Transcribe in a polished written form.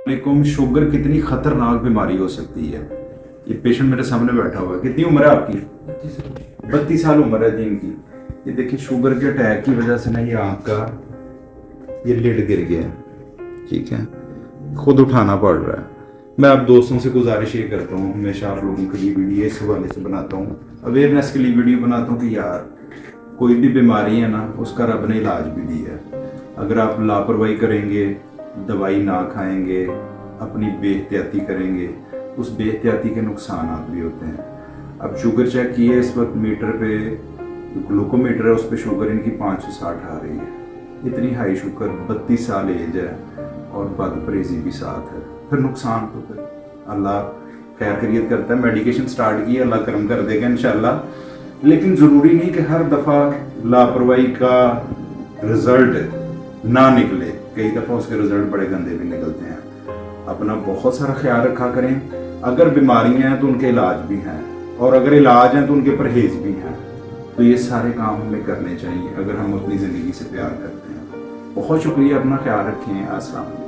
वालेकुम। शुगर कितनी खतरनाक बीमारी हो सकती है। ये पेशेंट मेरे सामने बैठा हुआ है। कितनी उम्र है आपकी? 32 साल उम्र है जी इनकी। ये देखिए शुगर के अटैक की वजह से ना ये आँख का ये लिड गिर गया है, ठीक है, खुद उठाना पड़ रहा है। मैं आप दोस्तों से गुजारिश ये करता हूँ, हमेशा आप लोगों के लिए वीडियो इस हवाले से बनाता हूँ, अवेयरनेस के लिए वीडियो बनाता हूँ कि यार कोई भी बीमारी है ना, उसका रब ने इलाज भी दिया है। अगर आप लापरवाही करेंगे, दवाई ना खाएंगे, अपनी बेहतियाती करेंगे, उस बेहतियाती के नुकसान भी होते हैं। अब शुगर चेक किए, इस वक्त मीटर पे ग्लूकोमीटर है, उस पर शुगर इनकी 560 आ रही है। इतनी हाई शुगर, 32 साल एज है और बदपरहेजी भी साथ है, फिर नुकसान तो फिर अल्लाह खैर खैरियत करता है। मेडिकेशन स्टार्ट की, अल्लाह करम कर देगा इंशाल्लाह। लेकिन ज़रूरी नहीं कि हर दफ़ा लापरवाही का रिजल्ट ना निकले, कई दफ़ा उसके रिजल्ट बड़े गंदे भी निकलते हैं। अपना बहुत सारा ख्याल रखा करें। अगर बीमारियां हैं तो उनके इलाज भी हैं, और अगर इलाज हैं तो उनके परहेज भी हैं। तो ये सारे काम हमें करने चाहिए अगर हम अपनी ज़िंदगी से प्यार करते हैं। बहुत शुक्रिया, अपना ख्याल रखें। अस्सलाम वालेकुम।